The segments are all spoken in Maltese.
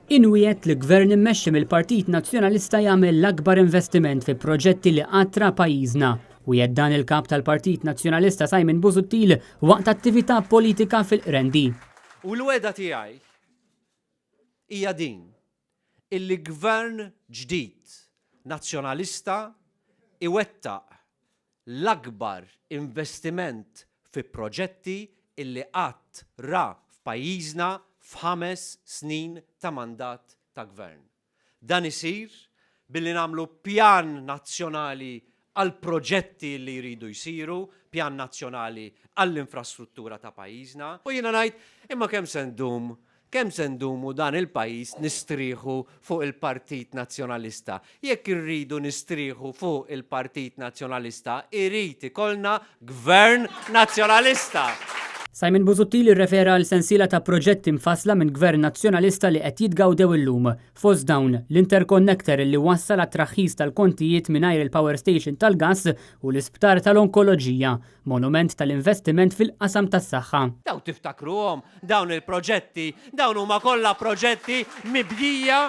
Inwiet li gvern immexxi mill-Partit Nazzjonalista jagħmel l-akbar investiment fi proġetti li qattra pajjiżna. U dan il-kap tal-Partit Nazzjonalista Simon Busuttil waqt attività politika fil-Qrendi. U l-weda tiegħi hija din illi gvern ġdid nazzjonalista iwettaq l-akbar investiment fi proġetti illi qatt ra f'pajjiżna f'5 snin ta' mandat ta' gvern. Dan isir billi nagħmlu pjan nazzjonali għal proġetti li jridu jsiru, pjan nazzjonali għall-infrastruttura ta' pajjiżna. U jiena ngħid imma kemm se ndumu dan il-pajjiż nistrieħu fuq il-Partit Nazzjonalista. Jekk irridu nistrieħu fuq il-Partit Nazzjonalista, irid ikollna gvern nazzjonalista. Simon Busuttil irrefera għal sensiela ta' proġetti mfassla minn Gvern Nazzjonalista li qed jitgawdew illum. Fost dawn l-interconnector li wassal għat-traħħis tal-kontijiet mingħajr il-power station tal-gass u l-isptar tal-onkoloġija, monument tal-investiment fil-qasam tas-saħħa. Daw tiftakruhom, dawn il-proġetti, dawn huma kollha proġetti mibdija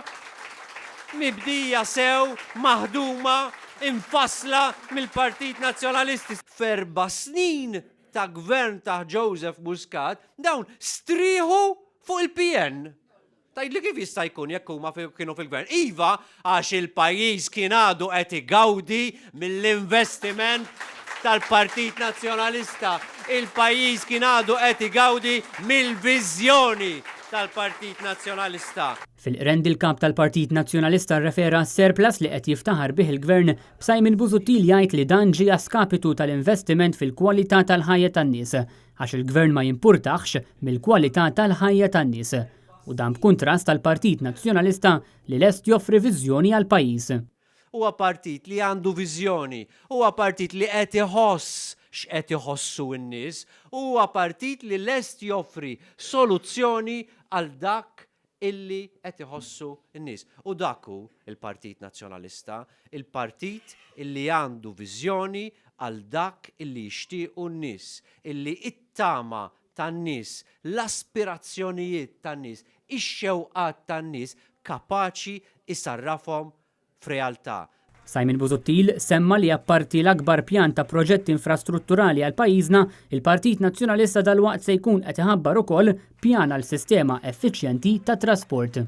sew, maħduma, infassla mill-Partit Nazzjonalisti. F'4 snin ta' gvern ta' Joseph Muscat, dawn strieħu fuq il-PN. Tajdli kif jista' jkun jekk huma kienu fil-gvern. Iva, għax il-pajjiż kien għadu qed igawdi mill-investiment tal-Partit Nazzjonalista. Il-pajjiż kien għadu qed igawdi mill-viżjoni tal-Partit Nazzjonalista. Fil-Qrendi il-kap tal-Partit Nazzjonalista rrefera surplus li qed jiftaħar bih il-gvern b'Simon Busuttil jgħid li dan ġie skapitu tal-investiment fil-kwalità tal-ħajja tan-nies għax il-gvern ma jimpurtax mill-kwalità tal-ħajja tan-nies. U dan b'kuntrast tal-Partit Nazzjonalista li lest joffri viżjoni għal pajjiż. Huwa partit li għandu viżjoni, huwa partit li qed iħoss x'qed iħossu n-nies, huwa partit li lest joffri soluzzjoni għal dak illi qed iħossu n-nies. U daku il-Partit Nazzjonalista, il-partit illi għandu viżjoni għal dak illi jixtiequ n-nies, illi it-tama tan-nies, l-aspirazzjonijiet tan-nies, ix-xewqat tan-nies kapaċi isarrafhom f'realtà. Simon Busuttil semma li apparti l-akbar pjan ta' proġetti infrastrutturali għal pajjiżna, il-Partit Nazzjonalista dalwaqt se jkun qed iħabbar ukoll pjan għal sistema effiċjenti ta' trasport.